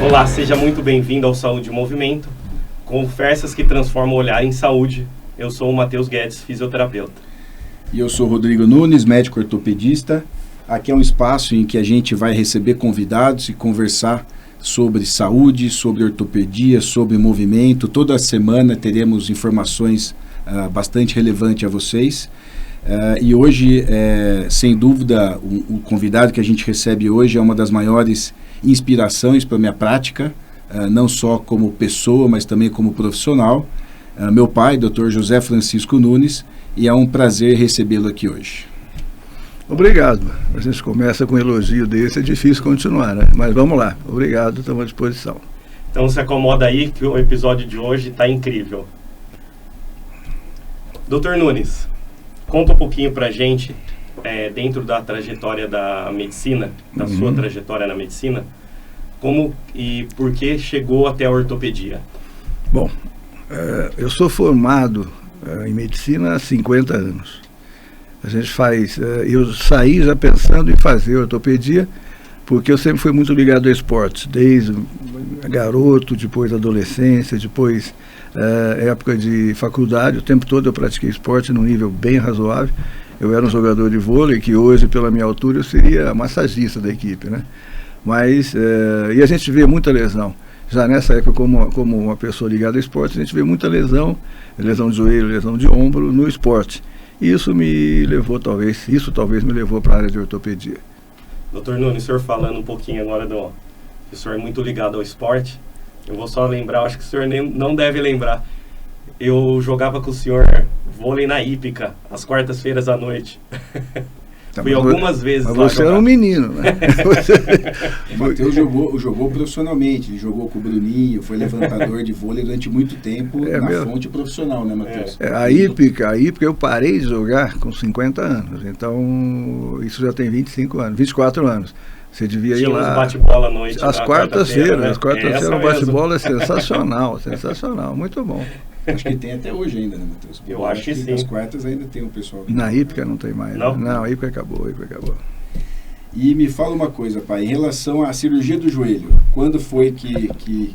Olá, seja muito bem-vindo ao Saúde em Movimento, conversas que transformam o olhar em saúde. Eu sou o Matheus Guedes, fisioterapeuta. E eu sou o Rodrigo Nunes, médico ortopedista. Aqui é um espaço em que a gente vai receber convidados e conversar sobre saúde, sobre ortopedia, sobre movimento. Toda semana teremos informações bastante relevantes a vocês. E hoje, sem dúvida, o convidado que a gente recebe hoje é uma das maiores inspirações para a minha prática, não só como pessoa, mas também como profissional. Meu pai, Dr. José Francisco Nunes, e é um prazer recebê-lo aqui hoje. Obrigado. A gente começa com um elogio desse, é difícil continuar, né? Mas vamos lá. Obrigado, estamos à disposição. Então se acomoda aí que o episódio de hoje está incrível. Dr. Nunes, conta um pouquinho pra gente, dentro da trajetória da medicina, da sua trajetória na medicina, como e por que chegou até a ortopedia? Bom, eu sou formado em medicina há 50 anos. A gente eu saí já pensando em fazer ortopedia, porque eu sempre fui muito ligado a esportes, desde garoto, depois adolescência, depois época de faculdade. O tempo todo eu pratiquei esporte num nível bem razoável. Eu era um jogador de vôlei, que hoje, pela minha altura, eu seria massagista da equipe, né? Mas, e a gente vê muita lesão. Já nessa época, como uma pessoa ligada ao esporte, a gente vê muita lesão de joelho, lesão de ombro no esporte. Isso talvez me levou para a área de ortopedia. Dr. Nunes, o senhor falando um pouquinho agora que o senhor é muito ligado ao esporte, eu vou só lembrar, acho que o senhor não deve lembrar, eu jogava com o senhor vôlei na Hípica, às quartas-feiras à noite. Fui algumas vezes lá. Mas você era um menino, né? O Matheus jogou profissionalmente, ele jogou com o Bruninho, foi levantador de vôlei durante muito tempo fonte profissional, né, Matheus? A Hípica eu parei de jogar com 50 anos, então isso já tem 24 anos. Você devia ir lá. Bate-bola à noite. Às quartas-feiras, né? O bate-bola é sensacional, muito bom. Acho que tem até hoje ainda, né, Matheus? Eu acho que sim. Nas quartas ainda tem o pessoal. Na Hípica não tem mais. Não? Não, a Hípica acabou. E me fala uma coisa, pai, em relação à cirurgia do joelho, quando foi que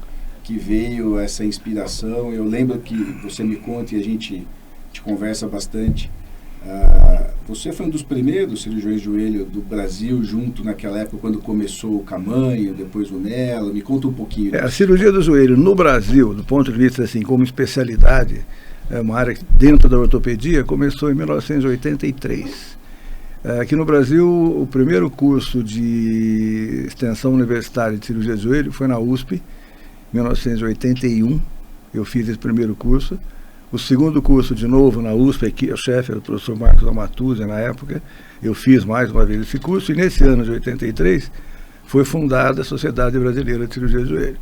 veio essa inspiração? Eu lembro que você me conta e a gente conversa bastante. Você foi um dos primeiros cirurgiões de joelho do Brasil, junto naquela época quando começou o Camanho, depois o Nelo. Me conta um pouquinho. A cirurgia do joelho no Brasil, do ponto de vista assim, como especialidade, é uma área que dentro da ortopedia começou em 1983. Aqui no Brasil, o primeiro curso de extensão universitária de cirurgia de joelho foi na USP, em 1981. Eu fiz esse primeiro curso. O segundo curso, de novo, na USP, aqui, o chefe era o professor Marcos Amatuzzi, na época. Eu fiz mais uma vez esse curso, e nesse ano de 83 foi fundada a Sociedade Brasileira de Cirurgia de Joelho.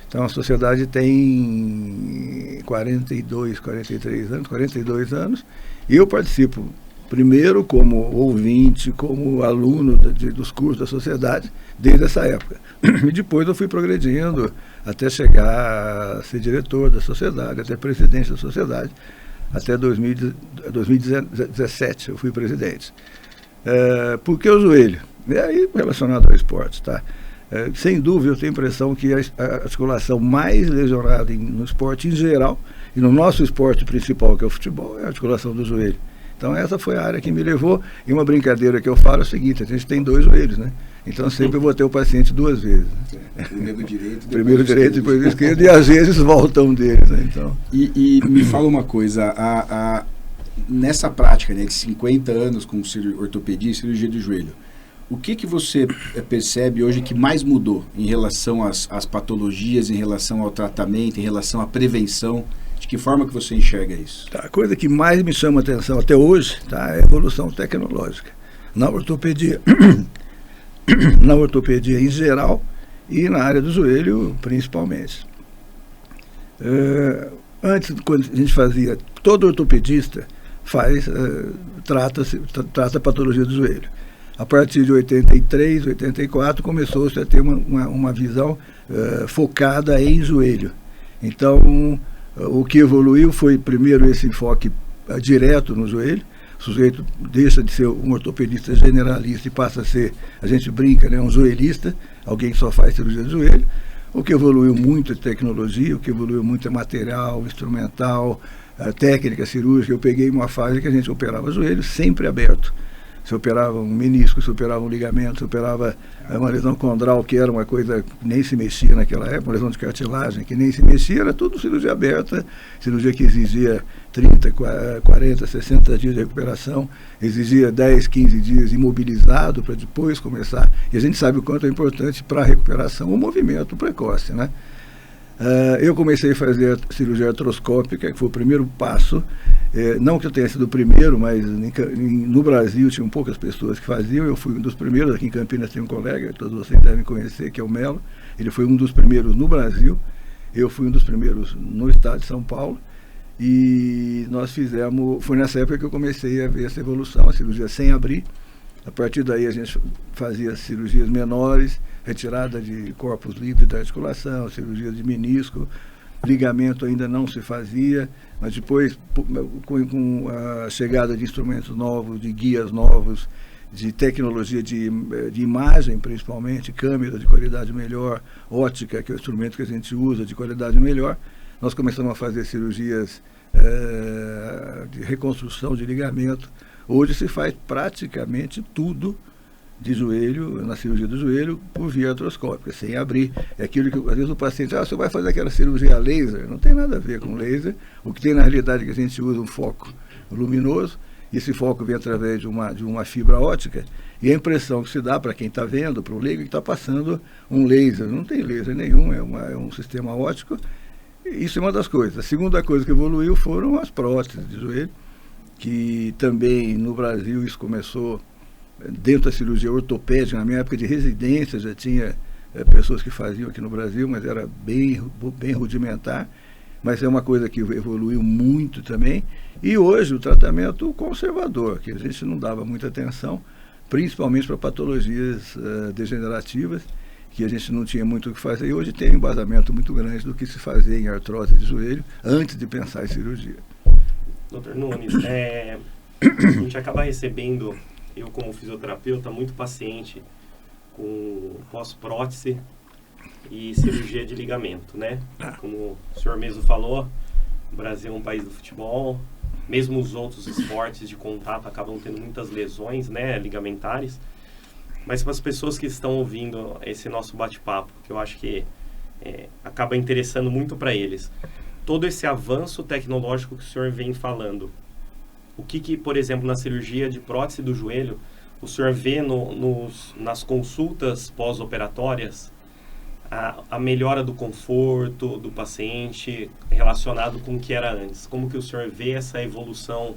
Então, a sociedade tem 42 anos, e eu participo, primeiro como ouvinte, como aluno dos cursos da sociedade, desde essa época. E depois eu fui progredindo até chegar a ser diretor da sociedade, até presidente da sociedade. Até 2017 eu fui presidente. Por que o joelho? É aí relacionado ao esporte, tá? Sem dúvida, eu tenho a impressão que a articulação mais lesionada no esporte em geral, e no nosso esporte principal, que é o futebol, é a articulação do joelho. Então essa foi a área que me levou, e uma brincadeira que eu falo é o seguinte: a gente tem dois joelhos, né? Então sempre eu vou ter o paciente duas vezes. Primeiro direito, depois esquerdo, e às vezes voltam deles, né? Então. E me fala uma coisa, nessa prática, né, de 50 anos com ortopedia e cirurgia do joelho, o que você percebe hoje que mais mudou em relação às patologias, em relação ao tratamento, em relação à prevenção? De que forma que você enxerga isso? A coisa que mais me chama a atenção até hoje, tá, é a evolução tecnológica. Na ortopedia em geral e na área do joelho principalmente. Antes, quando a gente fazia, todo ortopedista trata a patologia do joelho. A partir de 83, 84, começou-se a ter uma visão focada em joelho. Então, o que evoluiu foi, primeiro, esse enfoque direto no joelho. O sujeito deixa de ser um ortopedista generalista e passa a ser, a gente brinca, né, um joelhista, alguém que só faz cirurgia de joelho. O que evoluiu muito é tecnologia, o que evoluiu muito é material, instrumental, técnica cirúrgica. Eu peguei uma fase que a gente operava joelho sempre aberto. Se operava um menisco, se operava um ligamento, se operava uma lesão condral, que era uma coisa que nem se mexia naquela época, uma lesão de cartilagem que nem se mexia, era tudo cirurgia aberta, cirurgia que exigia 30, 40, 60 dias de recuperação, exigia 10, 15 dias imobilizado para depois começar. E a gente sabe o quanto é importante para a recuperação o movimento precoce, né? Eu comecei a fazer cirurgia artroscópica, que foi o primeiro passo. Não que eu tenha sido o primeiro, mas no Brasil tinham poucas pessoas que faziam. Eu fui um dos primeiros. Aqui em Campinas tem um colega, todos vocês devem conhecer, que é o Melo. Ele foi um dos primeiros no Brasil. Eu fui um dos primeiros no estado de São Paulo. E nós fizemos... Foi nessa época que eu comecei a ver essa evolução, a cirurgia sem abrir. A partir daí a gente fazia cirurgias menores, retirada de corpos livres da articulação, cirurgia de menisco, ligamento ainda não se fazia, mas depois, com a chegada de instrumentos novos, de guias novos, de tecnologia de imagem principalmente, câmera de qualidade melhor, ótica, que é o instrumento que a gente usa de qualidade melhor, nós começamos a fazer cirurgias de reconstrução de ligamento. Hoje se faz praticamente tudo de joelho, na cirurgia do joelho, por via artroscópica, sem abrir. É aquilo que, às vezes, o paciente, você vai fazer aquela cirurgia laser. Não tem nada a ver com laser. O que tem, na realidade, é que a gente usa um foco luminoso, e esse foco vem através de uma fibra óptica, e a impressão que se dá para quem está vendo, para o leigo, que está passando um laser. Não tem laser nenhum, é um sistema óptico. Isso é uma das coisas. A segunda coisa que evoluiu foram as próteses de joelho, que também no Brasil isso começou dentro da cirurgia ortopédica. Na minha época de residência já tinha pessoas que faziam aqui no Brasil, mas era bem rudimentar, mas é uma coisa que evoluiu muito também. E hoje o tratamento conservador, que a gente não dava muita atenção, principalmente para patologias degenerativas, que a gente não tinha muito o que fazer, e hoje tem um embasamento muito grande do que se fazia em artrose de joelho antes de pensar em cirurgia. Dr. Nunes, a gente acaba recebendo, eu como fisioterapeuta, muito paciente com pós-prótese e cirurgia de ligamento, né? Como o senhor mesmo falou, o Brasil é um país do futebol, mesmo os outros esportes de contato acabam tendo muitas lesões, né, ligamentares. Mas para as pessoas que estão ouvindo esse nosso bate-papo, que eu acho que acaba interessando muito para eles, todo esse avanço tecnológico que o senhor vem falando, o que por exemplo, na cirurgia de prótese do joelho, o senhor vê nas consultas pós-operatórias a melhora do conforto do paciente relacionado com o que era antes? Como que o senhor vê essa evolução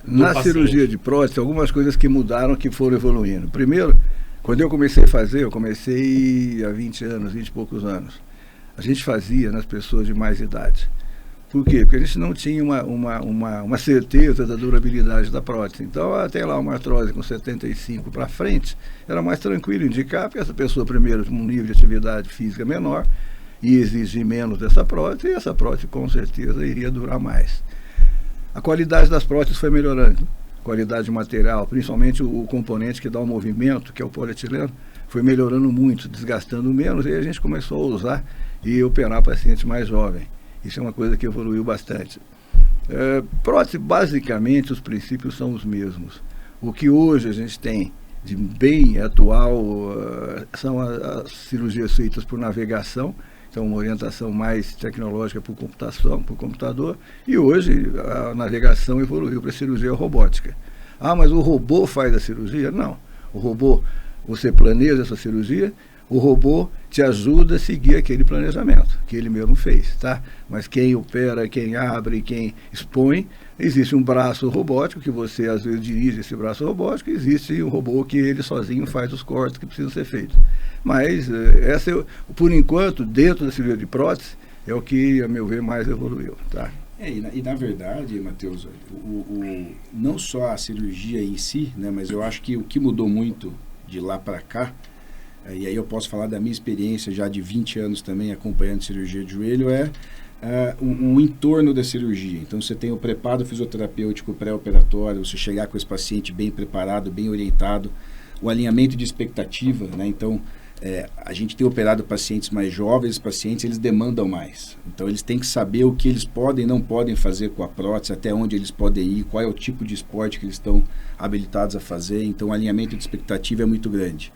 na paciente? Cirurgia de prótese, algumas coisas que mudaram, que foram evoluindo. Primeiro, quando eu comecei a fazer, eu comecei há 20 anos, 20 e poucos anos. A gente fazia nas pessoas de mais idade. Por quê? Porque a gente não tinha uma certeza da durabilidade da prótese. Então, até lá uma artrose com 75 para frente, era mais tranquilo indicar, porque essa pessoa, primeiro, tem um nível de atividade física menor e exige menos dessa prótese, e essa prótese, com certeza, iria durar mais. A qualidade das próteses foi melhorando. Qualidade de material, principalmente o componente que dá o movimento, que é o polietileno, foi melhorando muito, desgastando menos, e a gente começou a usar e operar paciente mais jovem. Isso é uma coisa que evoluiu bastante. Prótese, basicamente, os princípios são os mesmos. O que hoje a gente tem de bem atual são as cirurgias feitas por navegação, então uma orientação mais tecnológica por computação, por computador, e hoje a navegação evoluiu para a cirurgia robótica. Mas o robô faz a cirurgia? Não. O robô, você planeja essa cirurgia, o robô te ajuda a seguir aquele planejamento que ele mesmo fez, tá? Mas quem opera, quem abre, quem expõe, existe um braço robótico que você às vezes dirige esse braço robótico, e existe um robô que ele sozinho faz os cortes que precisam ser feitos. Mas essa, por enquanto, dentro da cirurgia de prótese, é o que, a meu ver, mais evoluiu, tá? E na verdade, Matheus, não só a cirurgia em si, né, mas eu acho que o que mudou muito de lá para cá, e aí eu posso falar da minha experiência já de 20 anos também acompanhando cirurgia de joelho, o entorno da cirurgia. Então você tem o preparo fisioterapêutico pré-operatório, você chegar com esse paciente bem preparado, bem orientado, o alinhamento de expectativa, né? Então a gente tem operado pacientes mais jovens, pacientes eles demandam mais. Então eles têm que saber o que eles podem e não podem fazer com a prótese, até onde eles podem ir, qual é o tipo de esporte que eles estão habilitados a fazer. Então o alinhamento de expectativa é muito grande.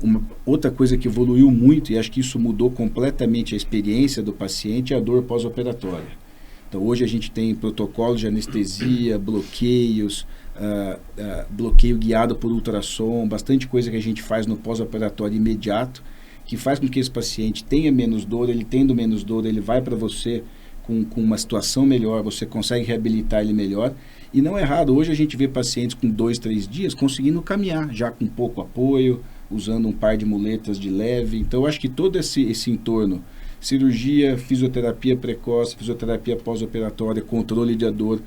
Uma outra coisa que evoluiu muito, e acho que isso mudou completamente a experiência do paciente, é a dor pós-operatória. Então hoje a gente tem protocolos de anestesia, bloqueios, bloqueio guiado por ultrassom, bastante coisa que a gente faz no pós-operatório imediato, que faz com que esse paciente tenha menos dor. Ele tendo menos dor, ele vai para você com uma situação melhor, você consegue reabilitar ele melhor. E não é errado, hoje a gente vê pacientes com 2, 3 dias conseguindo caminhar, já com pouco apoio, usando um par de muletas de leve. Então eu acho que todo esse entorno, cirurgia, fisioterapia precoce, fisioterapia pós-operatória, controle de dor,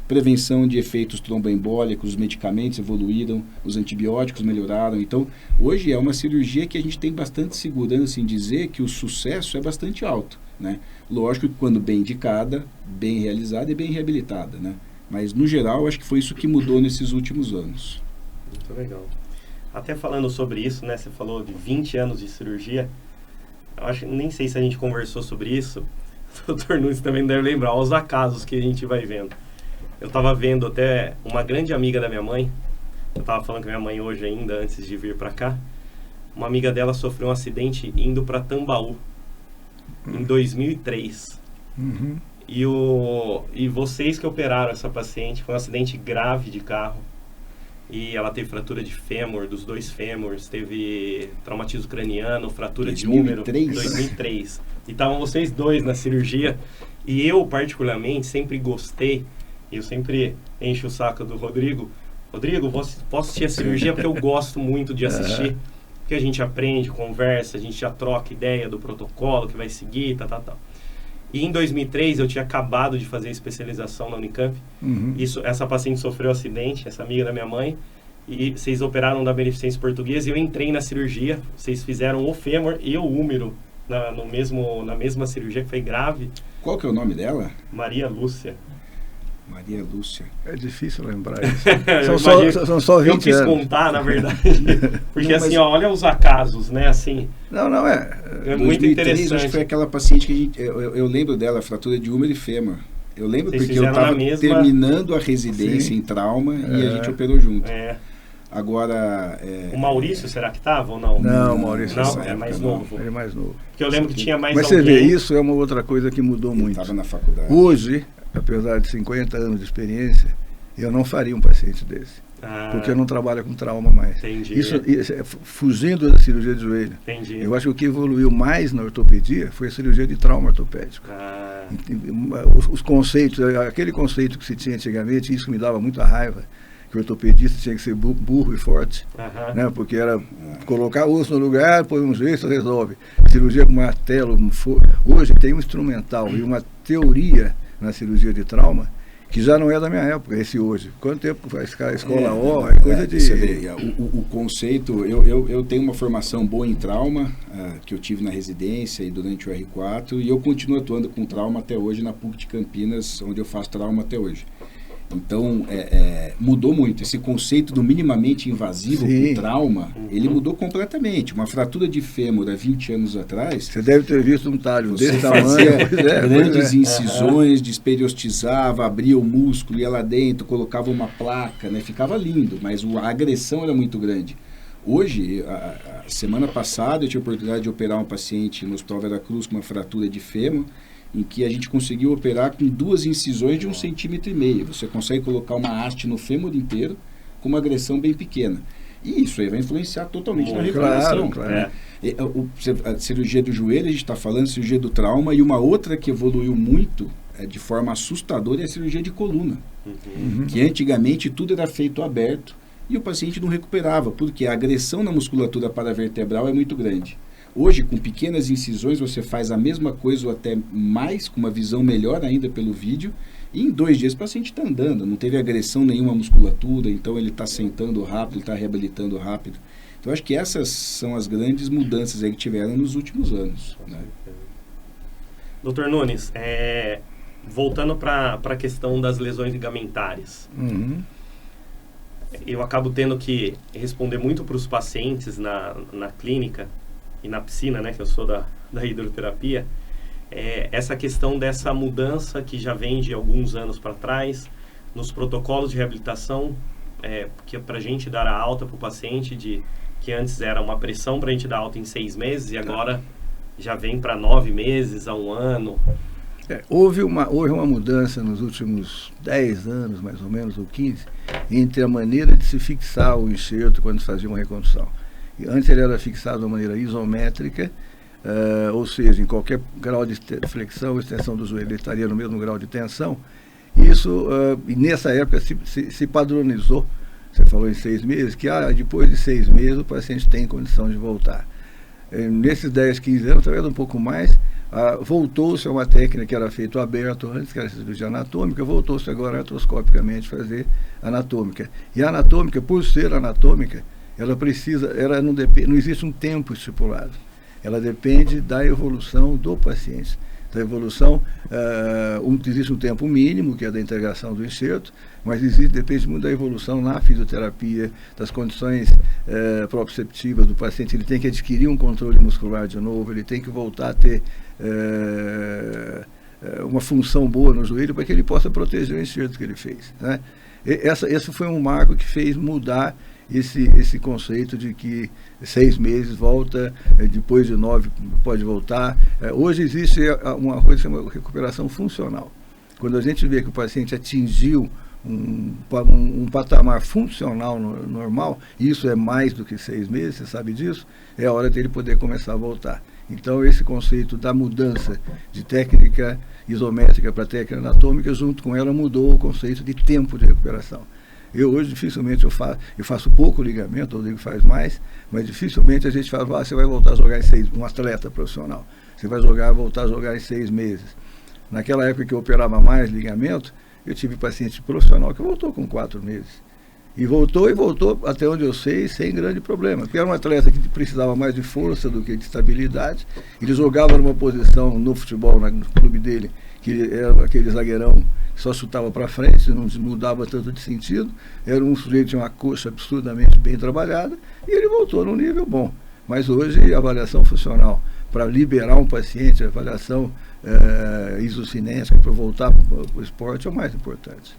prevenção de efeitos tromboembólicos, os medicamentos evoluíram, os antibióticos melhoraram. Então, hoje é uma cirurgia que a gente tem bastante segurança em dizer que o sucesso é bastante alto, né? Lógico que quando bem indicada, bem realizada e bem reabilitada, né? Mas, no geral, acho que foi isso que mudou nesses últimos anos. Muito legal. Até falando sobre isso, né? Você falou de 20 anos de cirurgia. Eu acho, nem sei se a gente conversou sobre isso. O Dr. Nunes também deve lembrar os acasos que a gente vai vendo. Eu estava vendo até uma grande amiga da minha mãe. Eu estava falando com a minha mãe hoje ainda, antes de vir para cá. Uma amiga dela sofreu um acidente indo para Tambaú, em 2003. Uhum. E vocês que operaram essa paciente, foi um acidente grave de carro. E ela teve fratura de fêmur, dos 2 fêmurs, teve traumatismo craniano, fratura 2003? de úmero. 2003. E estavam vocês 2 na cirurgia. E eu, particularmente, sempre gostei, e eu sempre encho o saco do Rodrigo. Rodrigo, posso assistir a cirurgia porque eu gosto muito de assistir. Porque a gente aprende, conversa, a gente já troca ideia do protocolo que vai seguir, tal. E em 2003 eu tinha acabado de fazer especialização na Unicamp. Uhum. Essa paciente sofreu um acidente, essa amiga da minha mãe, e vocês operaram da Beneficência Portuguesa e eu entrei na cirurgia. Vocês fizeram o fêmur e o úmero na mesma cirurgia, que foi grave. Qual que é o nome dela? Maria Lúcia. Maria Lúcia. É difícil lembrar isso. São só 20 eu quis anos. contar, na verdade. Porque Não, assim, ó, olha os acasos, né? Assim, Não é. é muito 2003, interessante. acho que foi aquela paciente que a gente, eu lembro dela, fratura de úmero e fêmur. Eu lembro Vocês porque eu fizeram na estava mesma- terminando a residência Sim. em trauma e a gente operou junto. É. Agora... O Maurício, será que estava ou não? Não, o Maurício Não, nessa é época, mais não. novo. Ele é mais novo. Porque eu lembro que tinha mais Mas você alguém. vê, isso é uma outra coisa que mudou Ele muito. estava na faculdade. Hoje, apesar de 50 anos de experiência, eu não faria um paciente desse. Ah, Porque eu não trabalho com trauma mais. Entendi. Isso é fugindo da cirurgia de joelho. Entendi. Eu acho que o que evoluiu mais na ortopedia foi a cirurgia de trauma ortopédico. Ah, Os conceitos, aquele conceito que se tinha antigamente, isso me dava muita raiva, que o ortopedista tinha que ser burro e forte, aham. né? Porque era colocar o osso no lugar, põe um gesso, resolve. Cirurgia com martelo, hoje tem um instrumental e uma teoria na cirurgia de trauma que já não é da minha época, esse hoje. Quanto tempo faz a escola O? É coisa de... Você vê, o conceito, eu tenho uma formação boa em trauma, que eu tive na residência e durante o R4, e eu continuo atuando com trauma até hoje na PUC de Campinas, onde eu faço trauma até hoje. Então, mudou muito. Esse conceito do minimamente invasivo Sim. com trauma, ele mudou completamente. Uma fratura de fêmur há 20 anos atrás, Você deve ter visto um talho você desse fazia tamanho. Pois é, grandes pois é. incisões, desperiostizava, abria o músculo, ia lá dentro, colocava uma placa, né? Ficava lindo, mas a agressão era muito grande. Hoje, a semana passada, eu tive a oportunidade de operar um paciente no Hospital Veracruz com uma fratura de fêmur, em que a gente conseguiu operar com 2 incisões de 1,5 cm. Você consegue colocar uma haste no fêmur inteiro com uma agressão bem pequena. E isso aí vai influenciar totalmente na recuperação. Claro. A cirurgia do joelho, a gente está falando, cirurgia do trauma, e uma outra que evoluiu muito, de forma assustadora, é a cirurgia de coluna. Uhum. Que antigamente tudo era feito aberto e o paciente não recuperava, porque a agressão na musculatura paravertebral é muito grande. Hoje, com pequenas incisões, você faz a mesma coisa ou até mais, com uma visão melhor ainda pelo vídeo, e em 2 dias o paciente está andando, não teve agressão nenhuma à musculatura, então ele está sentando rápido, ele está reabilitando rápido. Então, acho que essas são as grandes mudanças aí que tiveram nos últimos anos, né? Dr. Nunes, voltando para a questão das lesões ligamentares, Uhum. eu acabo tendo que responder muito para os pacientes na clínica na piscina, né, que eu sou da hidroterapia, essa questão dessa mudança que já vem de alguns anos para trás, nos protocolos de reabilitação, que é para a gente dar a alta para o paciente, que antes era uma pressão para a gente dar alta em 6 meses, e agora já vem para 9 meses, a 1 ano. Houve uma mudança nos últimos 10 anos, mais ou menos, ou 15, entre a maneira de se fixar o enxerto quando se fazia uma reconstrução. E antes ele era fixado de uma maneira isométrica, ou seja, em qualquer grau de flexão ou extensão do joelho ele estaria no mesmo grau de tensão. Isso, e nessa época se padronizou, você falou em 6 meses, que depois de 6 meses o paciente tem condição de voltar. Nesses 10, 15 anos, talvez um pouco mais, voltou-se a uma técnica que era feita aberto antes, que era a cirurgia anatômica, voltou-se agora artroscopicamente fazer anatômica. E a anatômica, por ser anatômica, não existe um tempo estipulado. Ela depende da evolução do paciente. Da evolução, existe um tempo mínimo, que é da integração do enxerto, mas depende muito da evolução na fisioterapia, das condições proprioceptivas do paciente. Ele tem que adquirir um controle muscular de novo, ele tem que voltar a ter uma função boa no joelho para que ele possa proteger o enxerto que ele fez, né? Esse foi um marco que fez mudar esse conceito de que 6 meses volta, depois de 9 pode voltar. Hoje existe uma coisa que se chama recuperação funcional. Quando a gente vê que o paciente atingiu um patamar funcional normal, isso é mais do que 6 meses, você sabe disso, é a hora dele poder começar a voltar. Então esse conceito da mudança de técnica isométrica para técnica anatômica, junto com ela mudou o conceito de tempo de recuperação. Eu hoje dificilmente eu faço pouco ligamento, o Rodrigo faz mais, mas dificilmente a gente fala, você vai voltar a jogar um atleta profissional, você vai voltar a jogar em 6 meses. Naquela época que eu operava mais ligamento, eu tive paciente profissional que voltou com 4 meses. E voltou, até onde eu sei, sem grande problema. Porque era um atleta que precisava mais de força do que de estabilidade. Ele jogava numa posição no futebol, no clube dele, que era aquele zagueirão que só chutava para frente, não mudava tanto de sentido. Era um sujeito que tinha uma coxa absurdamente bem trabalhada, e ele voltou num nível bom. Mas hoje a avaliação funcional para liberar um paciente, a avaliação isocinética para voltar para o esporte é o mais importante.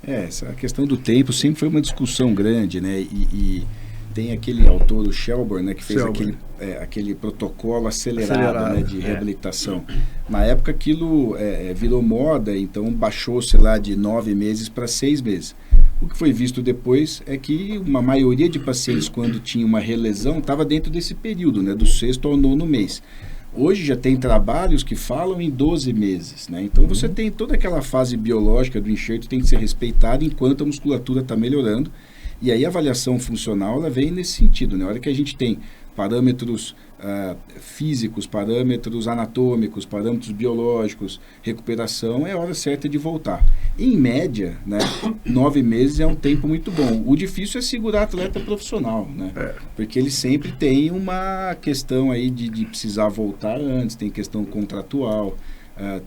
Essa questão do tempo sempre foi uma discussão grande, né? E tem aquele autor, o Shelburne, né, que fez aquele protocolo acelerado, né, de reabilitação. Na época aquilo virou moda, então baixou-se lá de 9 meses para 6 meses. O que foi visto depois é que uma maioria de pacientes, quando tinha uma relesão, estava dentro desse período, né, do 6º ao 9º mês. Hoje já tem trabalhos que falam em 12 meses, né? Então você tem toda aquela fase biológica do enxerto que tem que ser respeitada enquanto a musculatura está melhorando. E aí a avaliação funcional ela vem nesse sentido, né? A hora que a gente tem parâmetros físicos, parâmetros anatômicos, parâmetros biológicos, recuperação, é a hora certa de voltar. Em média, né, 9 meses é um tempo muito bom. O difícil é segurar atleta profissional, né? Porque ele sempre tem uma questão aí de precisar voltar antes, tem questão contratual,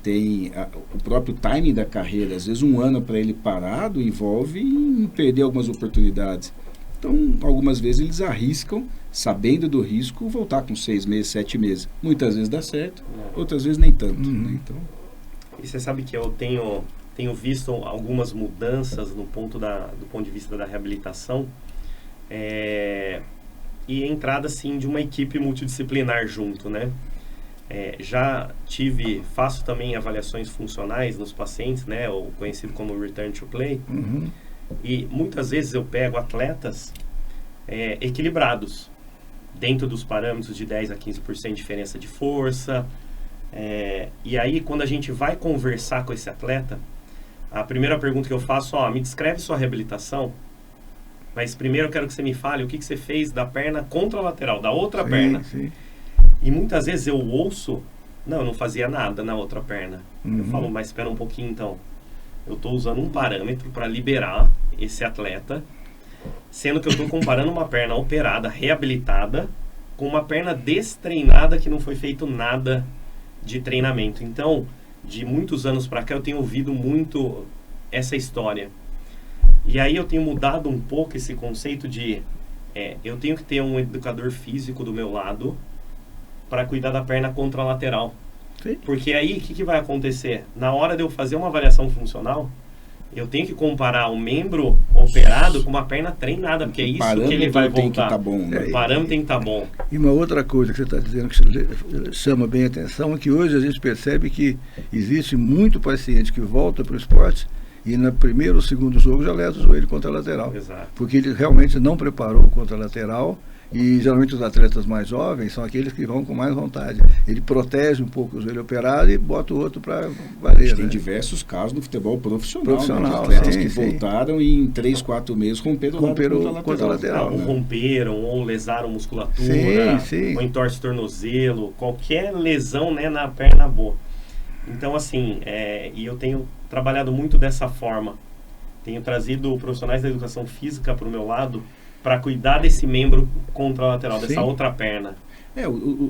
tem o próprio timing da carreira. Às vezes 1 ano para ele parado envolve em perder algumas oportunidades. Então, algumas vezes eles arriscam, sabendo do risco, voltar com 6 meses, 7 meses. Muitas vezes dá certo, outras vezes nem tanto. Né? Então... E você sabe que eu tenho visto algumas mudanças do ponto de vista da reabilitação e entrada, sim, de uma equipe multidisciplinar junto, né? Faço também avaliações funcionais nos pacientes, né? O conhecido como Return to Play. Uhum. E muitas vezes eu pego atletas equilibrados, dentro dos parâmetros de 10 a 15% de diferença de força. E aí, quando a gente vai conversar com esse atleta, a primeira pergunta que eu faço, me descreve sua reabilitação, mas primeiro eu quero que você me fale o que você fez da perna contralateral, da outra perna. Sim. E muitas vezes eu ouço, eu não fazia nada na outra perna. Uhum. Eu falo, mas espera um pouquinho então. Eu estou usando um parâmetro para liberar esse atleta, sendo que eu estou comparando uma perna operada, reabilitada, com uma perna destreinada que não foi feito nada de treinamento. Então, de muitos anos para cá, eu tenho ouvido muito essa história. E aí eu tenho mudado um pouco esse conceito de eu tenho que ter um educador físico do meu lado para cuidar da perna contralateral. Sim. Porque aí, o que vai acontecer? Na hora de eu fazer uma avaliação funcional, eu tenho que comparar o membro operado com uma perna treinada, porque é isso que ele vai tem voltar. Que tá bom, né? O parâmetro tem que estar bom. E uma outra coisa que você está dizendo que chama bem a atenção é que hoje a gente percebe que existe muito paciente que volta para o esporte e no primeiro ou segundo jogo já leva o joelho contralateral. Exato. Porque ele realmente não preparou o contralateral. E geralmente os atletas mais jovens são aqueles que vão com mais vontade. Ele protege um pouco o joelho operado e bota o outro para valer. Tem diversos casos no futebol profissional. Né? Atletas que voltaram e em 3, 4 meses romperam o contralateral. Ou romperam, ou lesaram musculatura, ou entorce tornozelo, qualquer lesão, né, na perna boa. Então, assim, e eu tenho trabalhado muito dessa forma. Tenho trazido profissionais da educação física para o meu lado para cuidar desse membro contralateral, dessa outra perna.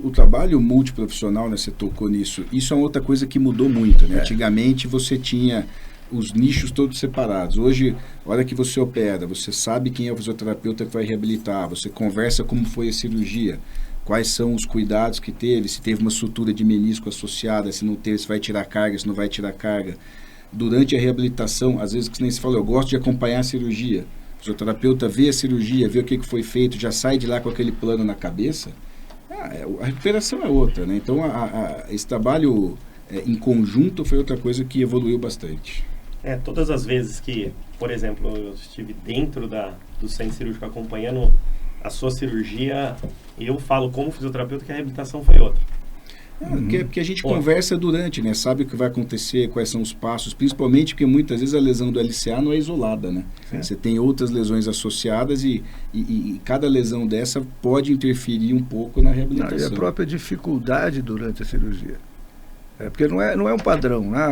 O trabalho multiprofissional, né, você tocou nisso, isso é outra coisa que mudou muito, né? Antigamente você tinha os nichos todos separados. Hoje, a hora que você opera, você sabe quem é o fisioterapeuta que vai reabilitar, você conversa como foi a cirurgia, quais são os cuidados que teve, se teve uma sutura de menisco associada, se não teve, se vai tirar carga, se não vai tirar carga. Durante a reabilitação, às vezes, que nem você falou, eu gosto de acompanhar a cirurgia. O fisioterapeuta vê a cirurgia, vê o que foi feito, já sai de lá com aquele plano na cabeça. A recuperação é outra, né? Então, esse trabalho em conjunto foi outra coisa que evoluiu bastante. Todas as vezes que, por exemplo, eu estive dentro do centro cirúrgico acompanhando a sua cirurgia, eu falo como fisioterapeuta que a reabilitação foi outra. Porque a gente conversa durante, né? Sabe o que vai acontecer, quais são os passos, principalmente porque muitas vezes a lesão do LCA não é isolada, né? Você tem outras lesões associadas e cada lesão dessa pode interferir um pouco na reabilitação. E a própria dificuldade durante a cirurgia. Porque não é um padrão, né?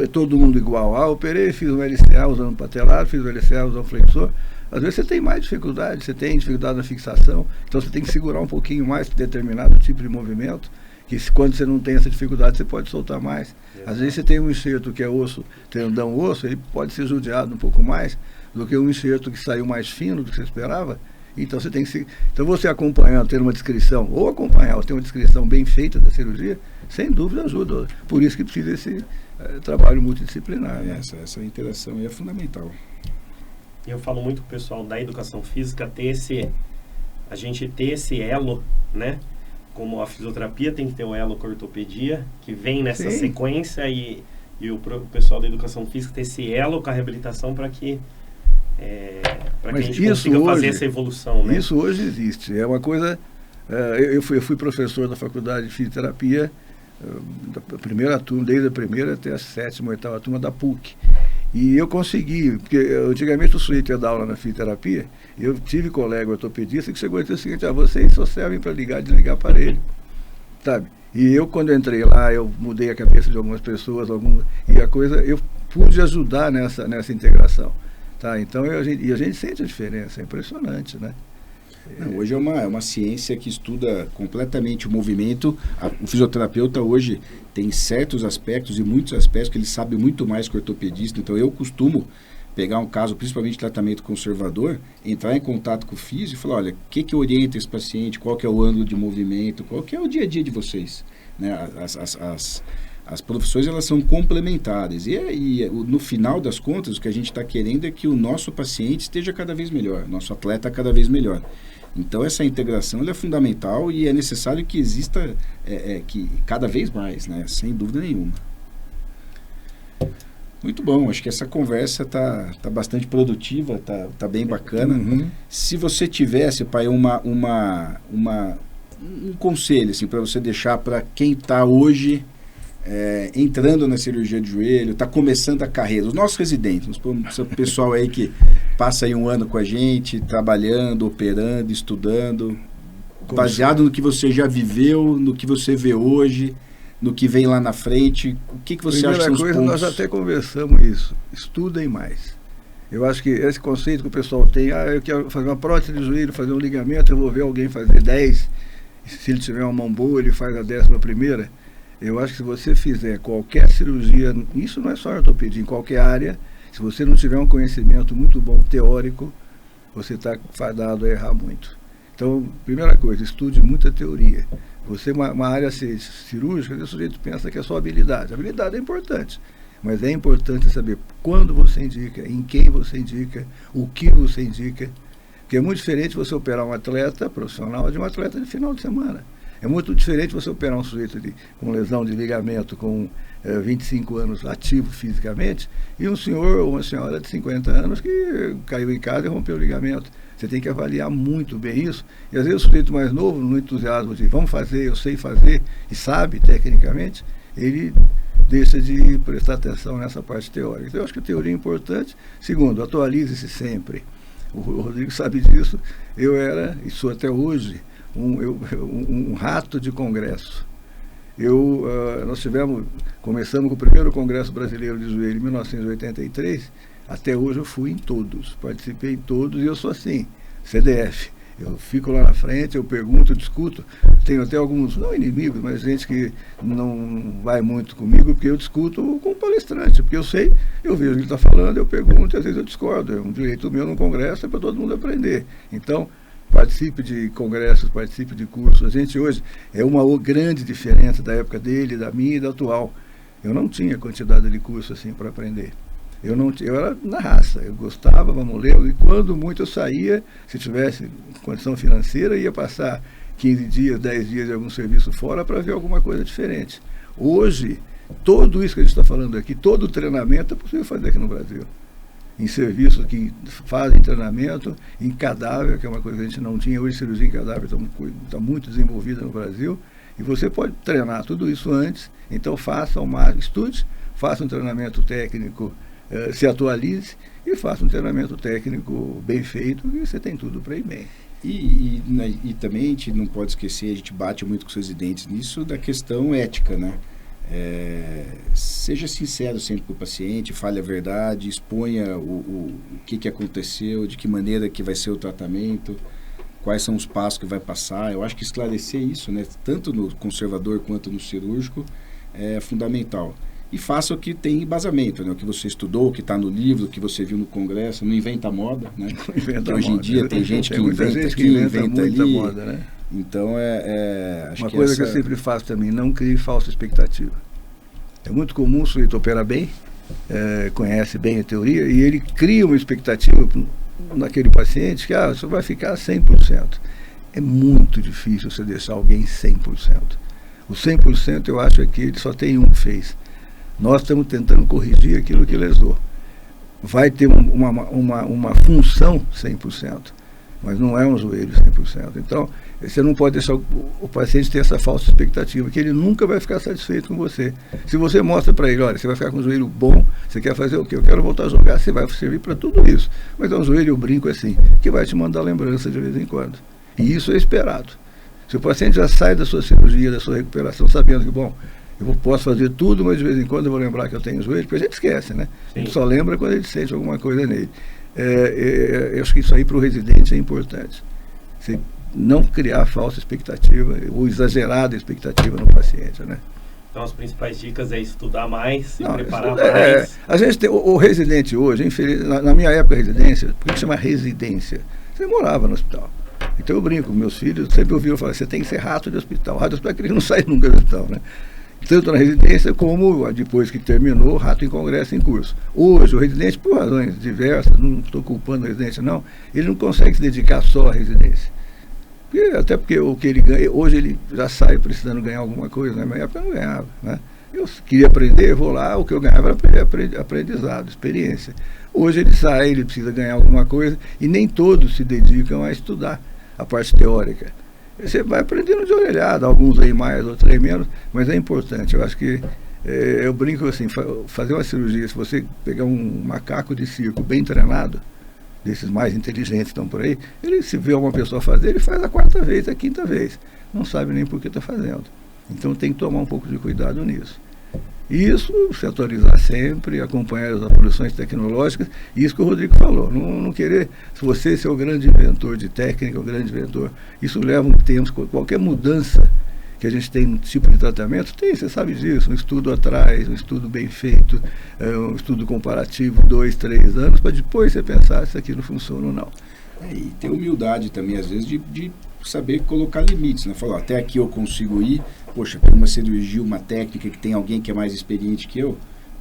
É todo mundo igual. Operei, fiz um LCA usando patelar, fiz um LCA usando flexor. Às vezes você tem mais dificuldade, você tem dificuldade na fixação, então você tem que segurar um pouquinho mais determinado tipo de movimento. Que quando você não tem essa dificuldade, você pode soltar mais. Às vezes você tem um enxerto que é osso, tendão osso, ele pode ser judiado um pouco mais do que um enxerto que saiu mais fino do que você esperava. Então você tem que então você acompanhando, ter uma descrição, ou acompanhar, ou ter uma descrição bem feita da cirurgia, sem dúvida ajuda. Por isso que precisa esse trabalho multidisciplinar. Né? Essa interação aí é fundamental. Eu falo muito com o pessoal da educação física a gente ter esse elo, né? Como a fisioterapia tem que ter o elo com a ortopedia, que vem nessa sequência, e o pessoal da educação física ter esse elo com a reabilitação para que a gente consiga fazer essa evolução. Né? Isso hoje existe. É uma coisa... eu fui professor da faculdade de fisioterapia, da primeira turma, desde a primeira até a 7ª, 8ª turma da PUC. E eu consegui, porque antigamente o sujeito ia dar aula na fisioterapia, eu tive colega ortopedista que chegou a dizer o seguinte: vocês só servem para ligar e desligar aparelho, sabe? E eu, quando entrei lá, eu mudei a cabeça de algumas pessoas, e a coisa, eu pude ajudar nessa integração, tá? Então, a gente sente a diferença, é impressionante, né? Não, hoje é uma ciência que estuda completamente o movimento. O fisioterapeuta hoje tem certos aspectos e muitos aspectos que ele sabe muito mais que o ortopedista. Então eu costumo pegar um caso, principalmente de tratamento conservador, entrar em contato com o físio e falar: olha, o que orienta esse paciente, qual que é o ângulo de movimento, qual que é o dia a dia de vocês, né? As profissões, elas são complementares e no final das contas o que a gente está querendo é que o nosso paciente esteja cada vez melhor, nosso atleta cada vez melhor. Então essa integração ela é fundamental e é necessário que exista que cada vez mais, né? Sem dúvida nenhuma. Muito bom, acho que essa conversa tá bastante produtiva, tá bem bacana. Se você tivesse, pai, um conselho assim, para você deixar para quem está hoje entrando na cirurgia de joelho, está começando a carreira, os nossos residentes, o pessoal aí que passa aí um ano com a gente, trabalhando, operando, estudando, baseado no que você já viveu, no que você vê hoje, no que vem lá na frente, o que você acha que são os pontos? Nós até conversamos isso, estudem mais. Eu acho que esse conceito que o pessoal tem, eu quero fazer uma prótese de joelho, fazer um ligamento, eu vou ver alguém fazer 10, se ele tiver uma mão boa, ele faz a 11ª. Eu acho que se você fizer qualquer cirurgia, isso não é só ortopedia, em qualquer área, se você não tiver um conhecimento muito bom teórico, você está fadado a errar muito. Então, primeira coisa, estude muita teoria. Você, uma área cirúrgica, o sujeito pensa que é só habilidade. A habilidade é importante, mas é importante saber quando você indica, em quem você indica, o que você indica. Porque é muito diferente você operar um atleta profissional de um atleta de final de semana. É muito diferente você operar um sujeito com lesão de ligamento com 25 anos ativo fisicamente e um senhor ou uma senhora de 50 anos que caiu em casa e rompeu o ligamento. Você tem que avaliar muito bem isso. E às vezes o sujeito mais novo, no entusiasmo de vamos fazer, eu sei fazer, e sabe tecnicamente, ele deixa de prestar atenção nessa parte teórica. Então eu acho que a teoria é importante. Segundo, atualize-se sempre. O Rodrigo sabe disso. Eu era, e sou até hoje, um rato de congresso. Nós começamos com o primeiro Congresso Brasileiro de Joelho em 1983, até hoje eu fui em todos, participei em todos, e eu sou assim, CDF. Eu fico lá na frente, eu pergunto, eu discuto, tenho até alguns, não inimigos, mas gente que não vai muito comigo, porque eu discuto com o palestrante, porque eu sei, eu vejo o que ele está falando, eu pergunto, e às vezes eu discordo, é um direito meu num congresso, é para todo mundo aprender. Então, participe de congressos, participe de cursos. A gente hoje é uma grande diferença da época dele, da minha e da atual. Eu não tinha quantidade de curso assim para aprender. Eu era na raça, eu gostava, vamos ler, e quando muito eu saía, se tivesse condição financeira, ia passar 15 dias, 10 dias de algum serviço fora para ver alguma coisa diferente. Hoje, tudo isso que a gente está falando aqui, todo o treinamento é possível fazer aqui no Brasil. Em serviços que fazem treinamento em cadáver, que é uma coisa que a gente não tinha. Hoje, cirurgia em cadáver está muito desenvolvida no Brasil, e você pode treinar tudo isso antes. Então faça estude, faça um treinamento técnico, se atualize e faça um treinamento técnico bem feito, e você tem tudo para ir bem. E também a gente não pode esquecer, a gente bate muito com os residentes nisso, da questão ética, né? Seja sincero sempre com o paciente, fale a verdade, exponha o que aconteceu, de que maneira que vai ser o tratamento, quais são os passos que vai passar. Eu acho que esclarecer isso, né, tanto no conservador quanto no cirúrgico, é fundamental. E faça o que tem embasamento, né, o que você estudou, o que está no livro, o que você viu no congresso. Não inventa moda, né? Hoje em dia tem gente que inventa aqui, inventa ali. Moda, né? Então, acho uma coisa que eu sempre faço também, não crie falsa expectativa. É muito comum o sujeito operar bem, conhece bem a teoria, e ele cria uma expectativa naquele paciente que você vai ficar 100%. É muito difícil você deixar alguém 100%. O 100% eu acho que ele só tem um que fez. Nós estamos tentando corrigir aquilo que lesou. Vai ter uma função 100%, mas não é um joelho 100%. Então, você não pode deixar o paciente ter essa falsa expectativa, que ele nunca vai ficar satisfeito com você. Se você mostra para ele, olha, você vai ficar com um joelho bom, você quer fazer o quê? Eu quero voltar a jogar, você vai servir para tudo isso. Mas é um joelho, eu brinco assim, que vai te mandar lembrança de vez em quando. E isso é esperado. Se o paciente já sai da sua cirurgia, da sua recuperação, sabendo que, bom, eu posso fazer tudo, mas de vez em quando eu vou lembrar que eu tenho joelho, porque a gente esquece, né? Sim. A gente só lembra quando a gente sente alguma coisa nele. Eu acho que isso aí para o residente é importante. Você não criar falsa expectativa ou exagerada expectativa no paciente, né? Então as principais dicas é estudar mais, se preparar mais. A gente tem o residente hoje, na minha época residência, por que chama residência? Você morava no hospital. Então eu brinco, meus filhos sempre ouviram falar, você tem que ser rato de hospital. Rato de hospital é que ele não sai nunca do hospital, né? Tanto na residência como depois que terminou, rato em congresso, em curso. Hoje, o residente, por razões diversas, não estou culpando o residente não, ele não consegue se dedicar só à residência. Até porque o que ele ganha, hoje ele já sai precisando ganhar alguma coisa, na minha época eu não ganhava, né? Eu queria aprender, vou lá, o que eu ganhava era aprendizado, experiência. Hoje ele sai, ele precisa ganhar alguma coisa, e nem todos se dedicam a estudar a parte teórica. Você vai aprendendo de orelhada, alguns aí mais, outros aí menos, mas é importante. Eu acho que, eu brinco assim, fazer uma cirurgia, se você pegar um macaco de circo bem treinado, desses mais inteligentes que estão por aí, ele se vê uma pessoa fazer, ele faz a 4ª vez, a 5ª vez. Não sabe nem por que está fazendo. Então tem que tomar um pouco de cuidado nisso. Isso, se atualizar sempre, acompanhar as evoluções tecnológicas, e isso que o Rodrigo falou, não querer, se você ser o grande inventor de técnica, o grande inventor, isso leva um tempo, qualquer mudança que a gente tem no tipo de tratamento, você sabe disso, um estudo atrás, um estudo bem feito, um estudo comparativo, 2, 3 anos, para depois você pensar se aquilo funciona ou não. E ter humildade também, às vezes, de saber colocar limites, né? Falar, até aqui eu consigo ir, poxa, tem uma cirurgia, uma técnica que tem alguém que é mais experiente que eu,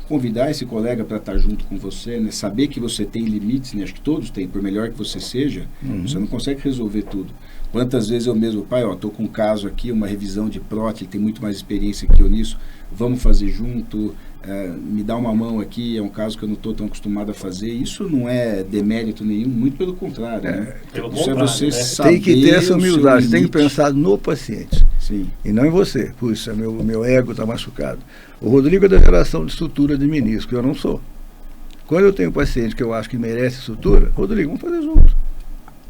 convidar esse colega para estar junto com você, né? Saber que você tem limites, né? Acho que todos têm, por melhor que você seja, você não consegue resolver tudo. Quantas vezes eu mesmo, pai, estou com um caso aqui, uma revisão de prótese, ele tem muito mais experiência que eu nisso, vamos fazer junto, me dá uma mão aqui, é um caso que eu não estou tão acostumado a fazer. Isso não é demérito nenhum, muito pelo contrário. Né? Pelo Isso contrário, é você né? saber Tem que ter essa humildade, tem que pensar no paciente. Sim. E não em você. Puxa, meu ego está machucado. O Rodrigo é da geração de sutura de menisco, eu não sou. Quando eu tenho um paciente que eu acho que merece sutura, Rodrigo, vamos fazer junto.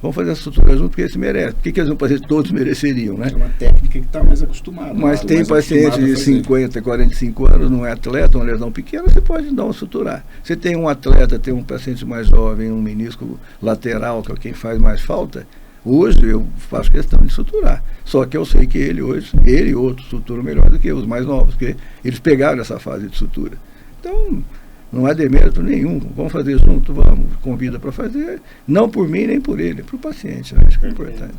Vamos fazer a sutura junto porque esse merece. Por que eles não fazer? Todos mereceriam, né? É uma técnica que está mais acostumada. Mas tem paciente de 50, 45 anos, não é atleta, uma lesão pequena, você pode dar um suturar. Você tem um atleta, tem um paciente mais jovem, um menisco lateral, que é quem faz mais falta, hoje eu faço questão de suturar. Só que eu sei que ele e outros suturam melhor do que os mais novos, porque eles pegaram essa fase de sutura. Então, não há demérito nenhum. Vamos fazer junto? Vamos. Convida para fazer. Não por mim, nem por ele. Para o paciente. Né? Acho que é importante.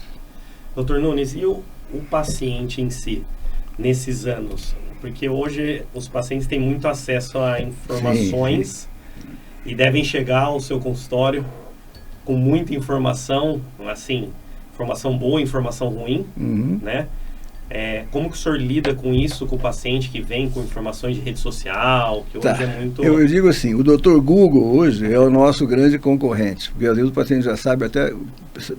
Doutor Nunes, e o paciente em si, nesses anos? Porque hoje os pacientes têm muito acesso a informações e devem chegar ao seu consultório com muita informação, assim, informação boa, informação ruim, né? Como que o senhor lida com isso, com o paciente que vem com informações de rede social, que hoje é muito... Eu digo assim, o Dr. Google hoje é o nosso grande concorrente, porque às vezes o paciente já sabe, até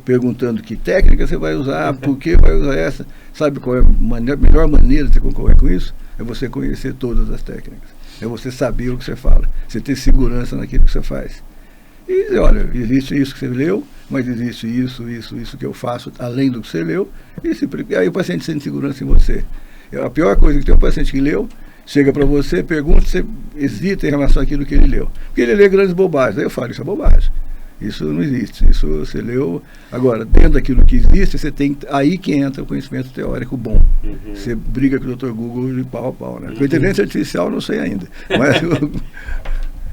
perguntando que técnica você vai usar, por que vai usar essa, sabe qual é a melhor maneira de você concorrer com isso? É você conhecer todas as técnicas, é você saber o que você fala, você ter segurança naquilo que você faz. E olha, existe isso que você leu, mas existe isso que eu faço além do que você leu, e aí o paciente sente segurança em você. A pior coisa que tem um paciente que leu, chega para você, pergunta, você hesita em relação àquilo que ele leu. Porque ele lê grandes bobagens, aí eu falo, isso é bobagem. Isso não existe, isso você leu. Agora, dentro daquilo que existe, você tem aí que entra o conhecimento teórico bom. Você briga com o Dr. Google de pau a pau, né? Com a inteligência artificial, não sei ainda. Mas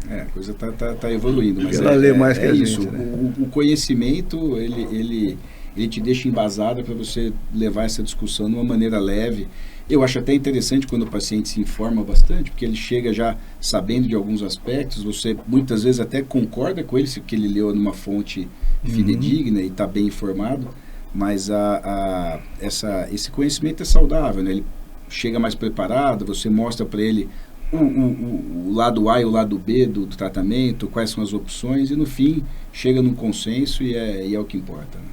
a coisa está evoluindo, mas ela lê mais que a isso. gente, né? O conhecimento, ele te deixa embasado para você levar essa discussão de uma maneira leve. Eu acho até interessante quando o paciente se informa bastante, porque ele chega já sabendo de alguns aspectos, você muitas vezes até concorda com ele, se que ele leu numa fonte fidedigna e está bem informado, mas esse conhecimento é saudável, né? Ele chega mais preparado, você mostra para ele o lado A e o lado B do tratamento, quais são as opções, e no fim chega num consenso e é o que importa. Né?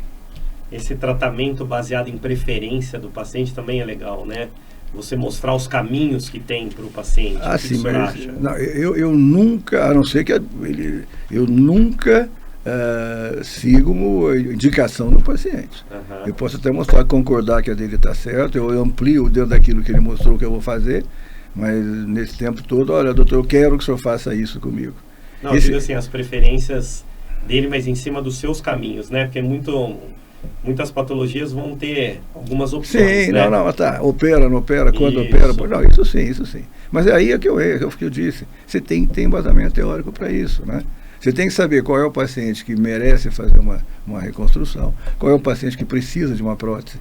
Esse tratamento baseado em preferência do paciente também é legal, né? Você mostrar os caminhos que tem para o paciente. Sim, mas não, eu nunca, a não ser que eu nunca sigo a indicação do paciente. Eu posso até mostrar, concordar que a dele está certo, eu amplio dentro daquilo que ele mostrou que eu vou fazer, mas nesse tempo todo, olha, doutor, eu quero que o senhor faça isso comigo. Não, eu digo assim, as preferências dele, mas em cima dos seus caminhos, né? Porque muitas patologias vão ter algumas opções, sim, né? Tá, opera, não opera, quando opera, não, isso sim. Mas aí é que eu disse, você tem que ter embasamento teórico para isso, né? Você tem que saber qual é o paciente que merece fazer uma reconstrução, qual é o paciente que precisa de uma prótese.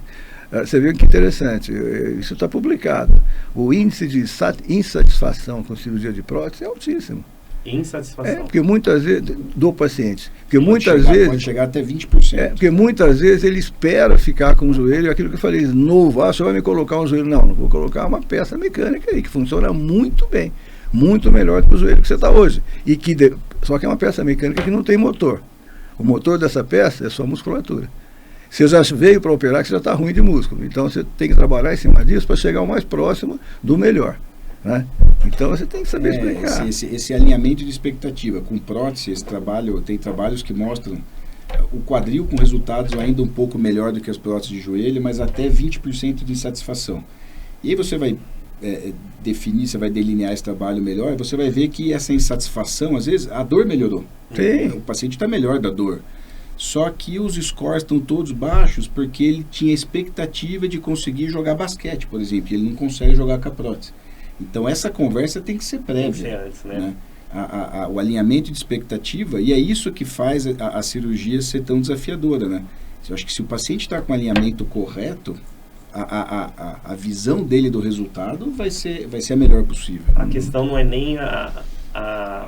Você viu que interessante, isso está publicado. O índice de insatisfação com cirurgia de prótese é altíssimo. Insatisfação? Porque muitas vezes, do paciente. Porque pode chegar até 20%. Porque muitas vezes ele espera ficar com o joelho, aquilo que eu falei, novo, você vai me colocar um joelho. Não vou colocar uma peça mecânica aí, que funciona muito bem, muito melhor do que o joelho que você está hoje. Só que é uma peça mecânica que não tem motor. O motor dessa peça é só musculatura. Você já veio para operar que você já está ruim de músculo. Então você tem que trabalhar em cima disso para chegar o mais próximo do melhor. Né? Então você tem que saber explicar. Esse alinhamento de expectativa com prótese, tem trabalhos que mostram o quadril com resultados ainda um pouco melhor do que as próteses de joelho, mas até 20% de insatisfação. E aí você vai definir, você vai delinear esse trabalho melhor, e você vai ver que essa insatisfação, às vezes, a dor melhorou. Sim. O paciente está melhor da dor. Só que os scores estão todos baixos porque ele tinha expectativa de conseguir jogar basquete, por exemplo, e ele não consegue jogar com a prótese. Então essa conversa tem que ser prévia. Tem que ser antes, né? O alinhamento de expectativa, e é isso que faz a cirurgia ser tão desafiadora, né? Eu acho que se o paciente está com o alinhamento correto, a visão dele do resultado vai ser a melhor possível. A questão não é nem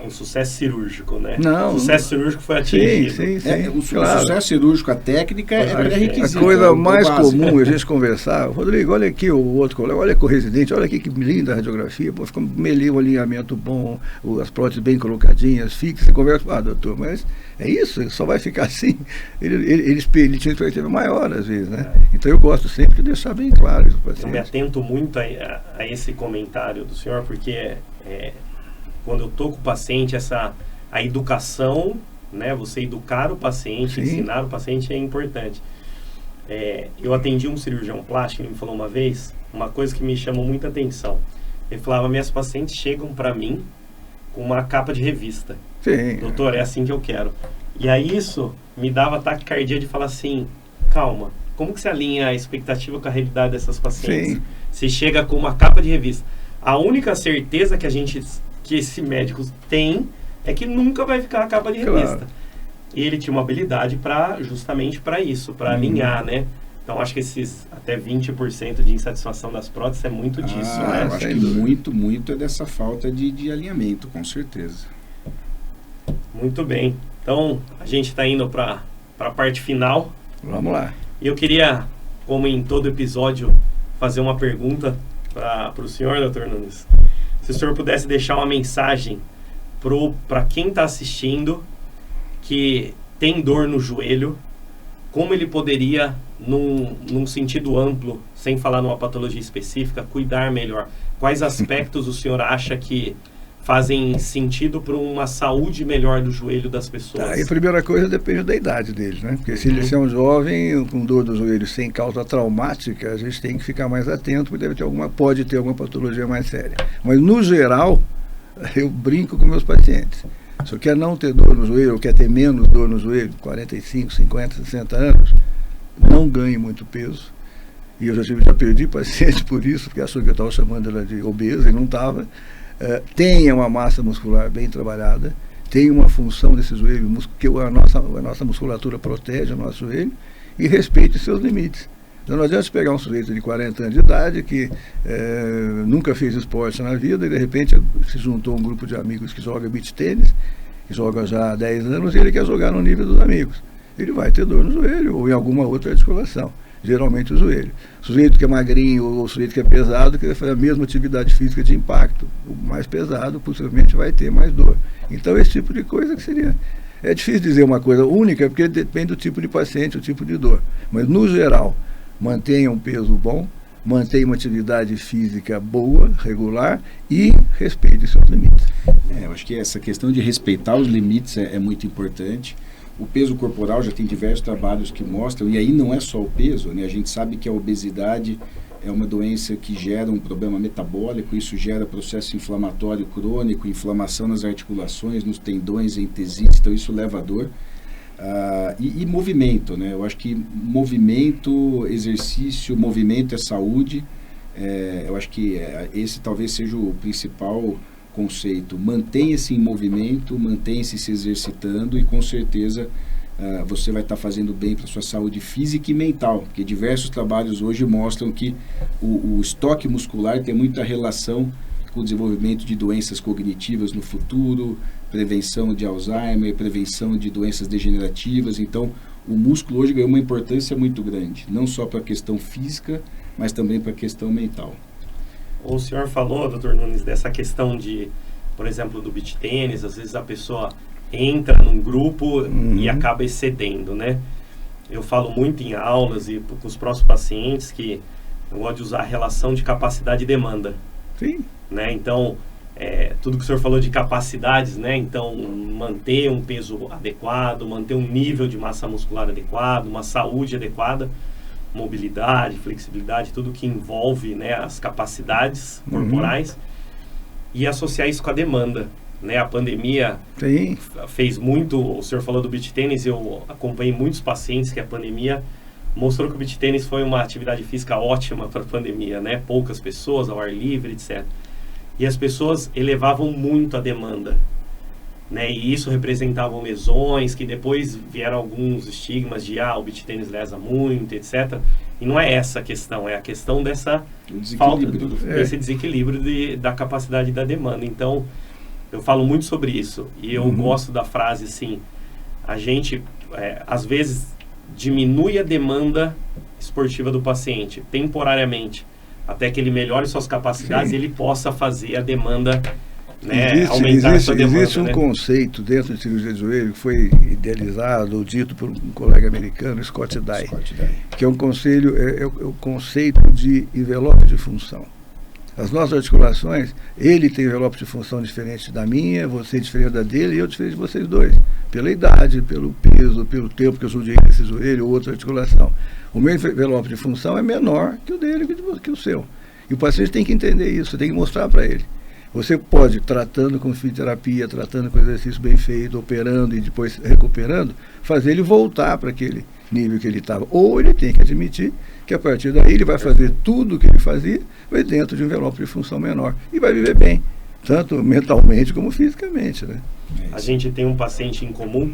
o sucesso cirúrgico, né? Não. O sucesso cirúrgico foi atingido. Sim, O sucesso cirúrgico, a técnica é pré-requisito. A coisa mais básico. comum é a gente conversar, Rodrigo, olha aqui o outro colega, olha aqui o residente, olha aqui que linda a radiografia, pô, ficou o alinhamento bom, as próteses bem colocadinhas, fixa, conversa, doutor, mas é isso, só vai ficar assim. Ele tinha expectativa maior às vezes, né? Então eu gosto sempre de deixar bem claro isso para o paciente. Eu me atento muito a esse comentário do senhor, porque quando eu estou com o paciente, a educação, né, você educar o paciente, Sim. ensinar o paciente é importante. Eu atendi um cirurgião plástico, ele me falou uma vez, uma coisa que me chamou muita atenção. Ele falava, minhas pacientes chegam para mim com uma capa de revista. Sim. Doutor, é assim que eu quero. E aí isso me dava taquicardia de falar assim, calma, como que você alinha a expectativa com a realidade dessas pacientes? Sim. Se chega com uma capa de revista. A única certeza que esse médico tem é que nunca vai ficar a capa de revista. Claro. E ele tinha uma habilidade justamente para isso, para alinhar, né? Então acho que esses até 20% de insatisfação das próteses é muito disso, né? Eu acho que muito é dessa falta de alinhamento, com certeza. Muito bem. Então a gente está indo para a parte final. Vamos lá. E eu queria, como em todo episódio, fazer uma pergunta para o senhor, doutor Nunes. Se o senhor pudesse deixar uma mensagem para quem está assistindo que tem dor no joelho, como ele poderia, num sentido amplo, sem falar numa patologia específica, cuidar melhor? Quais aspectos o senhor acha que fazem sentido para uma saúde melhor do joelho das pessoas? E a primeira coisa depende da idade dele, né? Porque se ele é um jovem com dor do joelho sem causa traumática, a gente tem que ficar mais atento, porque pode ter alguma patologia mais séria. Mas, no geral, eu brinco com meus pacientes. Se eu quer não ter dor no joelho, ou quer ter menos dor no joelho, 45, 50, 60 anos, não ganhe muito peso. E eu já perdi paciente por isso, porque achou que eu estava chamando ela de obesa e não estava. Tenha uma massa muscular bem trabalhada, tenha uma função desse joelho, que a nossa musculatura protege o nosso joelho, e respeite seus limites. Então não adianta pegar um sujeito de 40 anos de idade que nunca fez esporte na vida e de repente se juntou a um grupo de amigos que joga beach tênis, que joga já há 10 anos e ele quer jogar no nível dos amigos. Ele vai ter dor no joelho ou em alguma outra articulação, geralmente o joelho. O sujeito que é magrinho ou o sujeito que é pesado, que vai fazer a mesma atividade física de impacto, o mais pesado possivelmente vai ter mais dor. Então esse tipo de coisa que seria... É difícil dizer uma coisa única, porque depende do tipo de paciente, o tipo de dor. Mas no geral, mantenha um peso bom, mantenha uma atividade física boa, regular e respeite seus limites. Eu acho que essa questão de respeitar os limites é muito importante. O peso corporal já tem diversos trabalhos que mostram, e aí não é só o peso, né? A gente sabe que a obesidade é uma doença que gera um problema metabólico, isso gera processo inflamatório crônico, inflamação nas articulações, nos tendões, em tendinites, então isso leva a dor. E movimento, né? Eu acho que movimento, exercício, movimento é saúde. Eu acho que esse talvez seja o principal conceito. Mantenha-se em movimento, mantenha-se se exercitando e com certeza você vai estar fazendo bem para a sua saúde física e mental, porque diversos trabalhos hoje mostram que o estoque muscular tem muita relação com o desenvolvimento de doenças cognitivas no futuro, prevenção de Alzheimer, prevenção de doenças degenerativas. Então, o músculo hoje ganhou uma importância muito grande, não só para a questão física, mas também para a questão mental. O senhor falou, doutor Nunes, dessa questão de, por exemplo, do beach tênis, às vezes a pessoa entra num grupo e acaba excedendo, né? Eu falo muito em aulas e com os próximos pacientes que eu gosto de usar a relação de capacidade e demanda. Sim. Né? Então, tudo que o senhor falou de capacidades, né? Então, manter um peso adequado, manter um nível de massa muscular adequado, uma saúde adequada, mobilidade, flexibilidade, tudo que envolve, né, as capacidades corporais, e associar isso com a demanda, né? A pandemia fez muito, o senhor falou do beach tênis, eu acompanhei muitos pacientes que a pandemia mostrou que o beach tênis foi uma atividade física ótima para a pandemia, né? Poucas pessoas ao ar livre, etc. E as pessoas elevavam muito a demanda. né? E isso representavam lesões, que depois vieram alguns estigmas de o beach tênis lesa muito, etc. E não é essa a questão, é a questão dessa falta, desse desequilíbrio da capacidade da demanda. Então, eu falo muito sobre isso. E eu gosto da frase assim, a gente, às vezes, diminui a demanda esportiva do paciente, temporariamente, até que ele melhore suas capacidades e ele possa fazer a demanda, né, aumentar a sua demanda. Existe um conceito dentro de cirurgia de joelho que foi idealizado ou dito por um colega americano, Scott Dye, que é um conceito de envelope de função. As nossas articulações, ele tem envelope de função diferente da minha, você diferente da dele e eu diferente de vocês dois. Pela idade, pelo peso, pelo tempo que eu judiei esse joelho ou outra articulação. O meu envelope de função é menor que o dele, que o seu. E o paciente tem que entender isso, você tem que mostrar para ele. Você pode, tratando com fisioterapia, tratando com exercício bem feito, operando e depois recuperando, fazer ele voltar para aquele nível que ele estava. Ou ele tem que admitir que a partir daí ele vai fazer tudo o que ele fazia, vai dentro de um envelope de função menor. E vai viver bem, tanto mentalmente como fisicamente, né? A gente tem um paciente em comum,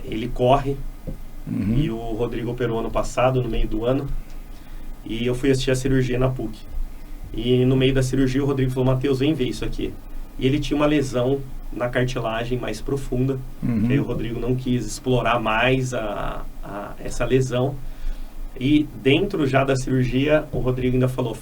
ele corre, e o Rodrigo operou ano passado, no meio do ano, e eu fui assistir a cirurgia na PUC. E no meio da cirurgia o Rodrigo falou, Matheus, vem ver isso aqui. E ele tinha uma lesão na cartilagem mais profunda, que aí o Rodrigo não quis explorar mais essa lesão. E dentro já da cirurgia, o Rodrigo ainda falou,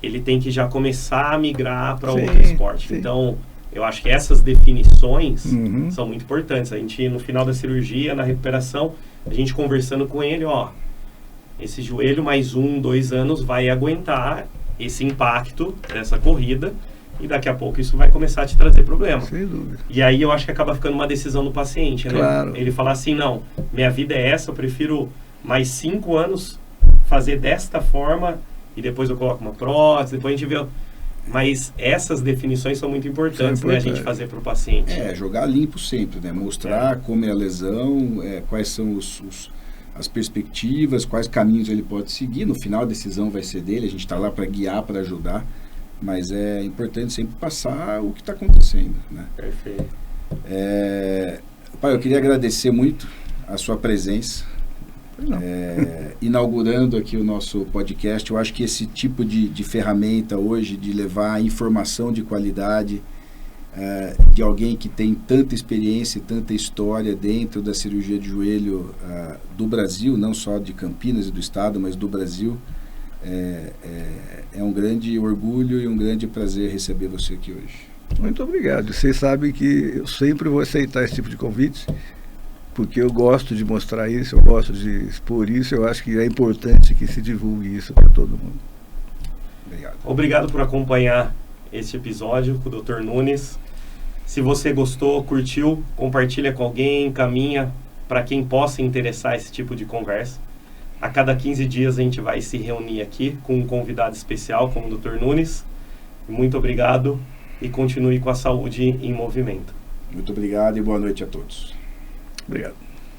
ele tem que já começar a migrar para outro esporte. Sim. Então, eu acho que essas definições são muito importantes. A gente, no final da cirurgia, na recuperação, a gente conversando com ele, esse joelho mais 1, 2 anos vai aguentar esse impacto dessa corrida e daqui a pouco isso vai começar a te trazer problema. Sem dúvida. E aí eu acho que acaba ficando uma decisão do paciente, né? Claro. Ele falar assim, não, minha vida é essa, eu prefiro mais 5 anos fazer desta forma e depois eu coloco uma prótese, depois a gente vê... Mas essas definições são muito importantes, né, a gente fazer para o paciente. Jogar limpo sempre, né? Mostrar como é a lesão, quais são as perspectivas, quais caminhos ele pode seguir. No final a decisão vai ser dele, a gente está lá para guiar, para ajudar, mas é importante sempre passar o que está acontecendo, né? Perfeito. Pai, eu queria agradecer muito a sua presença, inaugurando aqui o nosso podcast. Eu acho que esse tipo de ferramenta hoje, de levar informação de qualidade, de alguém que tem tanta experiência e tanta história dentro da cirurgia de joelho do Brasil, não só de Campinas e do estado, mas do Brasil, é um grande orgulho e um grande prazer receber você aqui hoje. Muito obrigado. Vocês sabem que eu sempre vou aceitar esse tipo de convite, porque eu gosto de mostrar isso, eu gosto de expor isso, eu acho que é importante que se divulgue isso para todo mundo. Obrigado. Obrigado por acompanhar este episódio com o Dr. Nunes. Se você gostou, curtiu, compartilha com alguém, encaminha para quem possa interessar esse tipo de conversa. A cada 15 dias a gente vai se reunir aqui com um convidado especial como o Dr. Nunes. Muito obrigado e continue com a saúde em movimento. Muito obrigado e boa noite a todos. Obrigado.